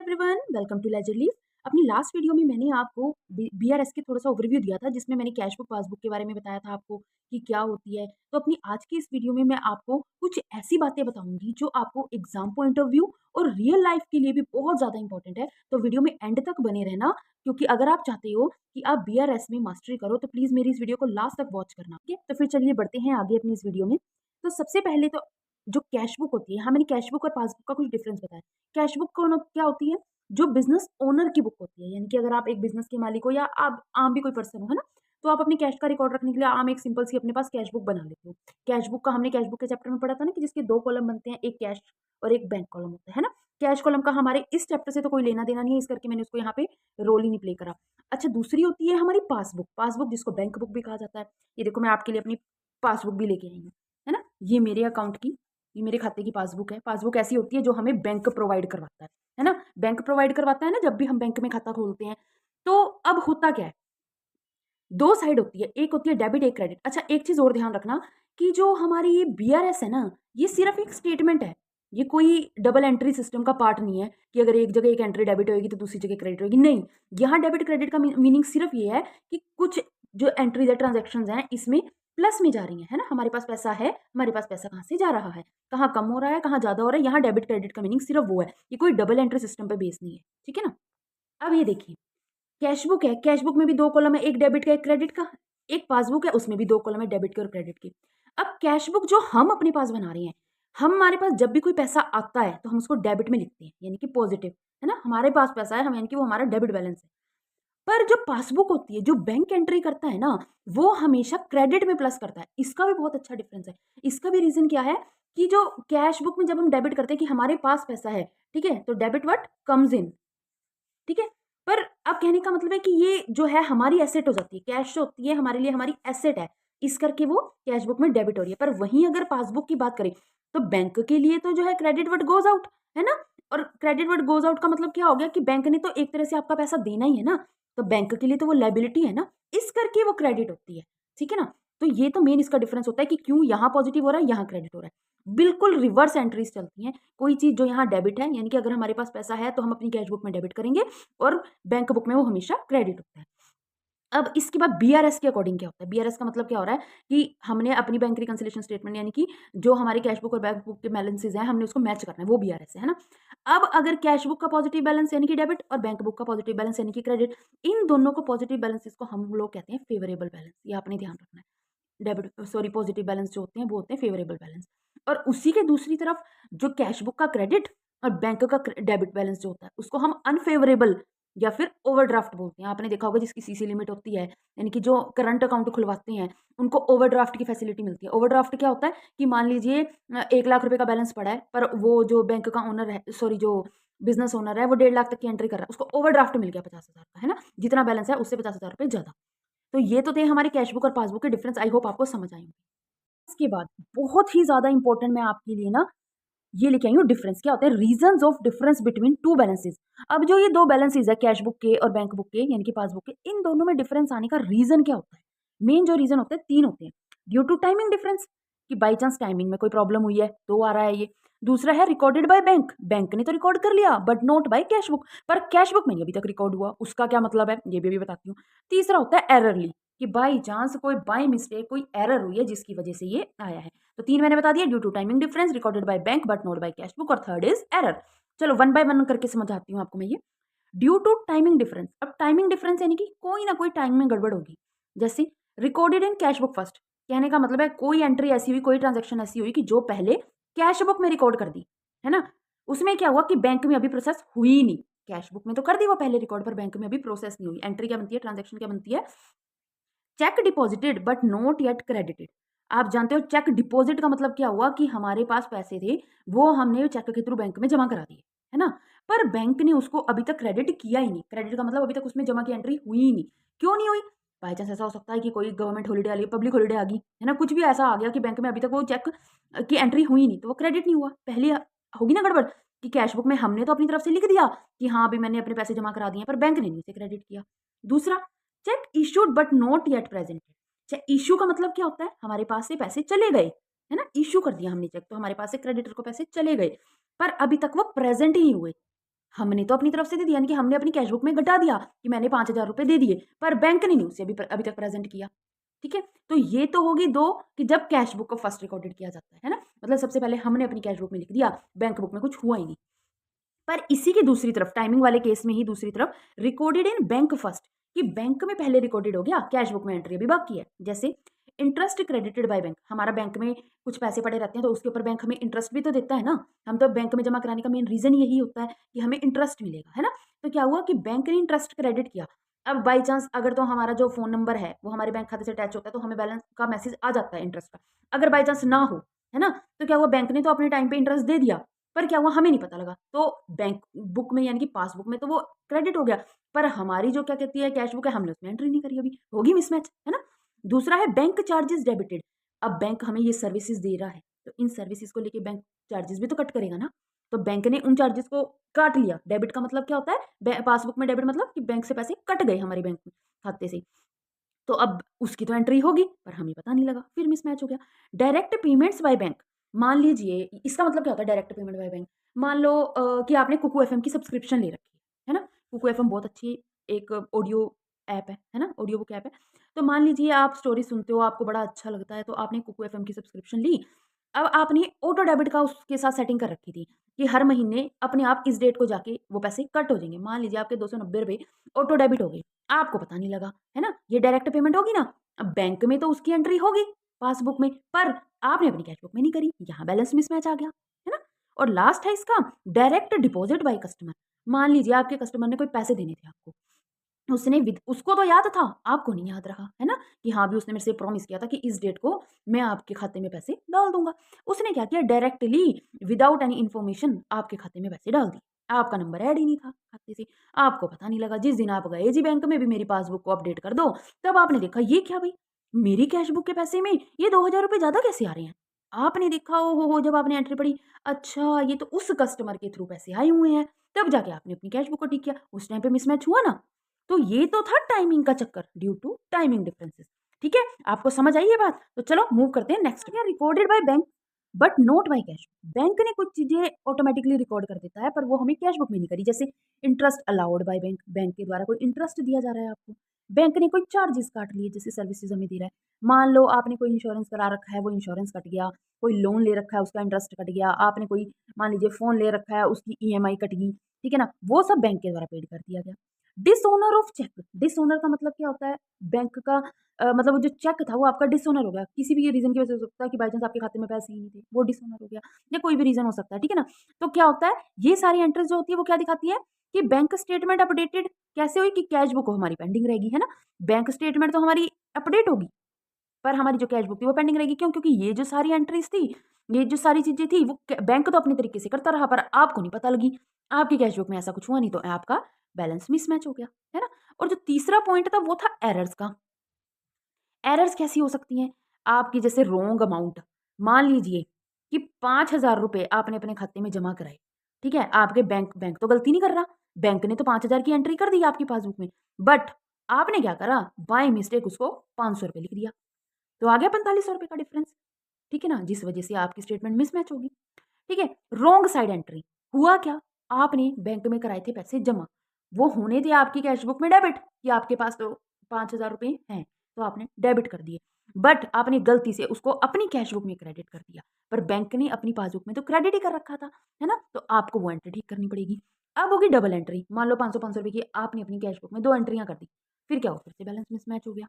Everyone, welcome to ledger leaf. अपनी last video में मैंने आपको बीआरएस के थोड़ा सा ओवरव्यू दिया था, जिसमें मैंने कैश बुक पासबुक के बारे में बताया था आपको कि क्या होती है। तो अपनी आज की इस वीडियो में मैं आपको कुछ ऐसी बातें बताऊंगी जो आपको एग्जाम पॉइंट ऑफ व्यू और रियल लाइफ के लिए भी बहुत ज्यादा इंपॉर्टेंट है। तो वीडियो में एंड तक बने रहना, क्योंकि अगर आप चाहते हो कि आप बीआरएस में मास्टरी करो तो प्लीज मेरी इस वीडियो को लास्ट तक वॉच करना। ओके, तो फिर चलिए बढ़ते हैं आगे अपनी इस वीडियो में। तो सबसे पहले तो जो कैश बुक होती है, हाँ मैंने कैश बुक और पासबुक का कुछ डिफरेंस बताया। कैश बुक क्या होती है? जो बिजनेस ओनर की बुक होती है, यानी कि अगर आप एक बिजनेस के मालिक हो या आप आम भी कोई पर्सन हो, है ना, तो आप अपने कैश का रिकॉर्ड रखने के लिए आम एक सिंपल सी अपने पास कैश बुक बना लेते हो। कैश बुक का हमने कैश बुक के चैप्टर में पढ़ा था ना, कि जिसके दो कॉलम बनते हैं, एक कैश और एक बैंक कॉलम होता है ना। कैश कॉलम का हमारे इस चैप्टर से तो कोई लेना देना नहीं है, इस करके मैंने उसको यहाँ पे रोल ही नहीं प्ले करा। अच्छा, दूसरी होती है हमारी पासबुक। पासबुक जिसको बैंक बुक भी कहा जाता है। ये देखो, मैं आपके लिए अपनी पासबुक भी लेके आई हूँ, है ना। ये मेरे अकाउंट की, ये मेरे खाते की पासबुक है। पासबुक ऐसी होती है जो हमें बैंक प्रोवाइड करवाता है ना। बैंक प्रोवाइड करवाता है ना, जब भी हम बैंक में खाता खोलते हैं। तो अब होता क्या है, दो साइड होती है, एक होती है डेबिट, एक क्रेडिट। अच्छा, एक चीज और ध्यान रखना कि जो हमारी ये बीआरएस है ना, ये सिर्फ एक स्टेटमेंट है। ये कोई डबल एंट्री सिस्टम का पार्ट नहीं है कि अगर एक जगह एक एंट्री डेबिट होगी तो दूसरी जगह क्रेडिट होगी। नहीं, यहाँ डेबिट क्रेडिट का मीनिंग सिर्फ ये है कि कुछ जो एंट्रीज है, ट्रांजेक्शन हैं, इसमें प्लस में जा रही है ना। हमारे पास पैसा है, हमारे पास पैसा कहाँ से जा रहा है, कहाँ कम हो रहा है, कहाँ ज्यादा हो रहा है। यहाँ डेबिट क्रेडिट का मीनिंग सिर्फ वो है। ये कोई डबल एंट्री सिस्टम पे बेस नहीं है, ठीक है ना। अब ये देखिए, कैशबुक है, कैशबुक में भी दो कॉलम है, एक डेबिट का एक क्रेडिट का। एक पासबुक है, उसमें भी दो कॉलम है, डेबिट के और क्रेडिट के। अब कैशबुक जो हम अपने पास बना रहे हैं, हमारे पास जब भी कोई पैसा आता है तो हम उसको डेबिट में लिखते हैं, यानी कि पॉजिटिव, है ना। हमारे पास पैसा है, हम यानी कि वो हमारा डेबिट बैलेंस है। पर जो पासबुक होती है, जो बैंक एंट्री करता है ना, वो हमेशा क्रेडिट में प्लस करता है। इसका भी बहुत अच्छा डिफरेंस है। इसका भी रीजन क्या है कि जो कैश बुक में जब हम डेबिट करते हैं कि हमारे पास पैसा है, ठीक है, तो डेबिट व्हाट कम्स इन, ठीक है। पर अब कहने का मतलब है कि ये जो है हमारी एसेट हो जाती है। कैश जो होती है हमारे लिए हमारी एसेट है, इस करके वो कैश बुक में डेबिट हो रही है। पर वहीं अगर पासबुक की बात करें तो बैंक के लिए तो जो है क्रेडिट व्हाट गोज आउट, है ना। और क्रेडिट व्हाट गोज आउट का मतलब क्या हो गया कि बैंक ने तो एक तरह से आपका पैसा देना ही है ना, तो बैंक के लिए तो वो लायबिलिटी है ना, इस करके वो क्रेडिट होती है, ठीक है ना। तो ये तो मेन इसका डिफरेंस होता है कि क्यों यहाँ पॉजिटिव हो रहा है, यहाँ क्रेडिट हो रहा है। बिल्कुल रिवर्स एंट्रीज चलती हैं। कोई चीज जो यहाँ डेबिट है, यानी कि अगर हमारे पास पैसा है तो हम अपनी कैश बुक में डेबिट करेंगे, और बैंक बुक में वो हमेशा क्रेडिट होता है। अब इसके बाद बीआरएस के अकॉर्डिंग क्या होता है? बीआरएस का मतलब क्या हो रहा है कि हमने अपनी बैंक रिकंसिलिएशन स्टेटमेंट, यानी कि जो हमारे कैश बुक और बैंक बुक के बैलेंसेस हैं, हमने उसको मैच करना है, वो बीआरएस है ना। अब अगर कैश बुक का पॉजिटिव बैलेंस यानी कि डेबिट और बैंक बुक का पॉजिटिव बैलेंस यानी कि क्रेडिट, इन दोनों को पॉजिटिव बैलेंसेस को हम लोग कहते हैं फेवरेबल बैलेंस। ये आपने ध्यान रखना है। डेबिट सॉरी पॉजिटिव बैलेंस जो होते हैं वो होते हैं फेवरेबल बैलेंस। और उसी के दूसरी तरफ जो कैश बुक का क्रेडिट और बैंक का डेबिट बैलेंस जो होता है, उसको हम अनफेवरेबल या फिर ओवरड्राफ्ट बोलते हैं। आपने देखा होगा जिसकी सीसी लिमिट होती है, यानी कि जो करंट अकाउंट खुलवाते हैं उनको ओवरड्राफ्ट की फैसिलिटी मिलती है। ओवरड्राफ्ट क्या होता है कि मान लीजिए 1 लाख रुपए का बैलेंस पड़ा है, पर वो जो बैंक का ओनर है, सॉरी जो बिजनेस ओनर है, वो 1.5 लाख तक की एंट्री कर रहा है, उसको ओवरड्राफ्ट मिल गया 50,000 का, है ना। जितना बैलेंस है उससे 50,000 रुपए ज्यादा। तो ये तो थे हमारे कैश बुक और पासबुक के डिफरेंस। आई होप आपको समझ आए होंगे। इसके बाद बहुत ही ज्यादा इंपॉर्टेंट मैं आपके लिए ना ये लेके आई हूँ, डिफरेंस क्या होता है, reasons of difference between two balances. अब जो ये दो बैलेंसेस है, कैश बुक के और बैंक बुक के यानी कि पासबुक के, इन दोनों में डिफरेंस आने का रीजन क्या होता है? मेन जो रीजन होते हैं तीन होते हैं। ड्यू टू टाइमिंग डिफरेंस, कि बाई चांस टाइमिंग में कोई प्रॉब्लम हुई है तो आ रहा है ये। दूसरा है रिकॉर्डेड बाय बैंक, बैंक ने तो रिकॉर्ड कर लिया but not by cash book, पर कैश बुक में नहीं अभी तक रिकॉर्ड हुआ, उसका क्या मतलब है ये भी अभी बताती हूँ। तीसरा होता है एररली, कि बाई चांस कोई बाय मिस्टेक कोई एरर हुई है जिसकी वजह से ये आया है। तो तीन मैंने बता दिया, due to timing difference, recorded by bank but not by cash book, और थर्ड इज एरर। चलो वन बाय वन करके समझाती हूँ आपको मैं ये। ड्यू टू टाइमिंग डिफरेंस, अब टाइमिंग डिफरेंस यानी कि कोई ना कोई टाइम में गड़बड़ होगी। जैसे recorded in cash book first, कहने का मतलब है कोई एंट्री ऐसी हुई, कोई ट्रांजेक्शन ऐसी हुई कि जो पहले कैश बुक में रिकॉर्ड कर दी, है ना। उसमें क्या हुआ कि बैंक में अभी प्रोसेस हुई नहीं, कैश बुक में तो कर दी वो पहले रिकॉर्ड, पर बैंक में अभी प्रोसेस नहीं हुई। एंट्री क्या बनती है, ट्रांजेक्शन क्या बनती है, check deposited but not yet credited. आप जानते हो चेक डिपॉजिट का मतलब क्या हुआ कि हमारे पास पैसे थे, वो हमने चेक के थ्रू बैंक में जमा करा दिए, है ना। पर बैंक ने उसको अभी तक क्रेडिट किया ही नहीं। क्रेडिट का मतलब अभी तक उसमें जमा की एंट्री हुई ही नहीं। क्यों नहीं हुई? बाई चांस ऐसा हो सकता है कि कोई गवर्नमेंट हॉलीडे आ गई, पब्लिक हॉलीडे आ गई, है ना, कुछ भी ऐसा आ गया कि बैंक में अभी तक वो चेक की एंट्री हुई नहीं, तो वो क्रेडिट नहीं हुआ। पहले होगी ना गड़बड़ कि कैश बुक में हमने तो अपनी तरफ से लिख दिया कि हाँ अभी मैंने अपने पैसे जमा करा दिए, पर बैंक ने नहीं उसे क्रेडिट किया। दूसरा, cheque issued but not yet presented. Cheque issue का मतलब क्या होता है, हमारे पास से पैसे चले गए, है ना, इशू कर दिया हमने चेक, तो हमारे पास से क्रेडिटर को पैसे चले गए, पर अभी तक वो प्रेजेंट ही नहीं हुए। हमने तो अपनी तरफ से दे दिया, यानी कि हमने अपनी कैश बुक में घटा दिया कि मैंने 5,000 रुपए दे दिए, पर बैंक ने नहीं उसे अभी तक प्रेज़ेंट किया। ठीक है? तो ये तो होगी 2 कि जब कैश बुक को फर्स्ट रिकॉर्डेड किया जाता है ना? मतलब सबसे पहले हमने अपनी कैश बुक में लिख दिया, बैंक बुक में कुछ हुआ ही नहीं। पर इसी की दूसरी तरफ टाइमिंग वाले केस में ही दूसरी तरफ रिकॉर्डेड इन बैंक फर्स्ट कि बैंक में पहले रिकॉर्डेड हो गया, कैश बुक में एंट्री अभी बाकी है। जैसे इंटरेस्ट क्रेडिटेड बाय बैंक, हमारा बैंक में कुछ पैसे पड़े रहते हैं तो उसके ऊपर बैंक हमें इंटरेस्ट भी तो देता है ना। हम तो बैंक में जमा कराने का मेन रीजन यही होता है कि हमें इंटरेस्ट मिलेगा, है ना। तो क्या हुआ कि बैंक ने इंटरेस्ट क्रेडिट किया। अब बाई चांस अगर तो हमारा जो फोन नंबर है वो हमारे बैंक खाते से अटैच होता है तो हमें बैलेंस का मैसेज आ जाता है इंटरेस्ट का। अगर बाई चांस ना हो, है ना, तो क्या हुआ, बैंक ने तो अपने टाइम पे इंटरेस्ट दे दिया, पर क्या हुआ हमें नहीं पता लगा। तो बैंक बुक में यानी कि पासबुक में तो वो क्रेडिट हो गया, पर हमारी जो क्या कहती है कैश बुक है, हमने उसमें एंट्री नहीं करी, अभी होगी मिसमैच, है ना। दूसरा है बैंक चार्जेस डेबिटेड। अब बैंक हमें ये सर्विसेज दे रहा है तो इन सर्विसेज को लेके बैंक चार्जेस भी तो कट करेगा ना। तो बैंक ने उन चार्जेस को काट लिया। डेबिट का मतलब क्या होता है, पासबुक में डेबिट मतलब कि बैंक से पैसे कट गए हमारे बैंक खाते से। तो अब उसकी तो एंट्री होगी पर हमें पता नहीं लगा, फिर मिसमैच हो गया। डायरेक्ट पेमेंट्स बाय बैंक, मान लीजिए इसका मतलब क्या होता है डायरेक्ट पेमेंट बाय बैंक। मान लो कि आपने कुकू एफएम की सब्सक्रिप्शन ले रखी है ना। कुकू एफएम बहुत अच्छी एक ऑडियो ऐप है ना, ऑडियो बुक ऐप है। तो मान लीजिए आप स्टोरी सुनते हो, आपको बड़ा अच्छा लगता है, तो आपने कुकू एफएम की सब्सक्रिप्शन ली। अब आपने ऑटो डेबिट का उसके साथ सेटिंग कर रखी थी कि हर महीने अपने आप इस डेट को जाके वो पैसे कट हो जाएंगे। मान लीजिए आपके 290 रुपए ऑटो डेबिट हो गए, आपको पता नहीं लगा, है ना, ये डायरेक्ट पेमेंट होगी ना। अब बैंक में तो उसकी एंट्री होगी पासबुक में, पर आपने अपनी कैश बुक में नहीं करी, यहाँ बैलेंस मिसमैच आ गया, है ना। और लास्ट है इसका डायरेक्ट डिपॉजिट बाय कस्टमर। मान लीजिए आपके कस्टमर ने कोई पैसे देने थे आपको, उसने उसको तो याद था, आपको नहीं याद रहा, है ना, कि हाँ भी उसने मेरे से प्रॉमिस किया था कि इस डेट को मैं आपके खाते में पैसे डाल दूंगा। उसने क्या किया, डायरेक्टली विदाउट एनी इन्फॉर्मेशन आपके खाते में पैसे डाल दिए। आपका नंबर ऐड ही नहीं था खाते से, आपको पता नहीं लगा। जिस दिन आप गए जी बैंक में भी मेरी पासबुक को अपडेट कर दो, तब आपने देखा ये क्या भाई, मेरी कैश बुक के पैसे में ये 2,000 रुपये ज्यादा कैसे आ रहे हैं। आपने देखा ओ हो जब आपने एंट्री पड़ी, अच्छा ये तो उस कस्टमर के थ्रू पैसे आए हुए हैं। तब जाके आपने अपनी कैश बुक को ठीक किया, उस टाइम पे मिसमैच हुआ ना। तो ये तो था टाइमिंग का चक्कर ड्यू टू टाइमिंग डिफरेंसेस। ठीक है, आपको समझ आई ये बात। तो चलो मूव करते हैं next. Recorded by bank but note by cash. Bank ने कुछ चीजें ऑटोमेटिकली रिकॉर्ड कर देता है पर वो हमें कैश बुक में नहीं करी। जैसे interest allowed by bank, bank के द्वारा कोई इंटरेस्ट दिया जा रहा है आपको, बैंक ने कोई चार्जेस काट लिए जैसे सर्विसेज हमें दे रहा है। मान लो आपने कोई इंश्योरेंस करा रखा है, वो इंश्योरेंस कट गया। कोई लोन ले रखा है, उसका इंटरेस्ट कट गया। आपने कोई मान लीजिए फोन ले रखा है, उसकी ईएमआई कट गई, ठीक है ना, वो सब बैंक के द्वारा पेड कर दिया गया। डिसओनर ऑफ चेक, डिसओनर का मतलब क्या होता है, बैंक का मतलब वो जो चेक था वो आपका डिसओनर हो गया, किसी भी रीजन की वजह से हो सकता है कि बाई चांस आपके खाते में पैसे ही नहीं थे, वो डिसओनर हो गया, या कोई भी रीजन हो सकता है, ठीक है ना। तो क्या होता है, ये सारी एंट्रीज जो होती है वो क्या दिखाती है कि बैंक स्टेटमेंट अपडेटेड कैसे हुई, कि कैश बुक हमारी पेंडिंग रहेगी, है ना। बैंक स्टेटमेंट तो हमारी अपडेट होगी पर हमारी जो कैश बुक थी वो पेंडिंग रहेगी। क्यों? क्योंकि ये जो सारी एंट्रीज थी, ये जो सारी चीजें थी, वो बैंक तो अपने तरीके से करता रहा पर आपको नहीं पता लगी। आपकी कैश बुक में ऐसा कुछ हुआ नहीं तो आपका बैलेंस मिसमैच हो गया, है ना। और जो तीसरा पॉइंट था वो था एरर्स का। एरर्स कैसी हो सकती हैं? आपकी जैसे रॉन्ग अमाउंट, मान लीजिए कि 5,000 रुपए आपने अपने खाते में जमा कराए, ठीक है? आपके बैंक बैंक तो गलती नहीं कर रहा, बैंक ने तो 5,000 की एंट्री कर दी आपकी पासबुक में, बट आपने क्या करा, बाय मिस्टेक उसको 500 रुपए लिख दिया, तो आ गया 4500 रुपए का डिफरेंस, ठीक है ना? जिस वजह से आपकी स्टेटमेंट मिसमैच होगी, ठीक है? रॉन्ग साइड एंट्री, हुआ क्या? आपने बैंक में कराए थे पैसे जमा, वो होने थे आपकी कैश बुक में डेबिट कि आपके पास तो 5,000 रुपए हैं, तो आपने डेबिट कर दिए। बट आपने गलती से उसको अपनी कैश बुक में क्रेडिट कर दिया, पर बैंक ने अपनी पासबुक में तो क्रेडिट ही कर रखा था, है ना? तो आपको वो एंट्री ठीक करनी पड़ेगी। अब होगी डबल एंट्री, मान लो 500-500 रुपए की आपने अपनी कैश बुक में 2 एंट्रियाँ कर दी, फिर क्या हो, फिर से बैलेंस मिसमैच हो गया।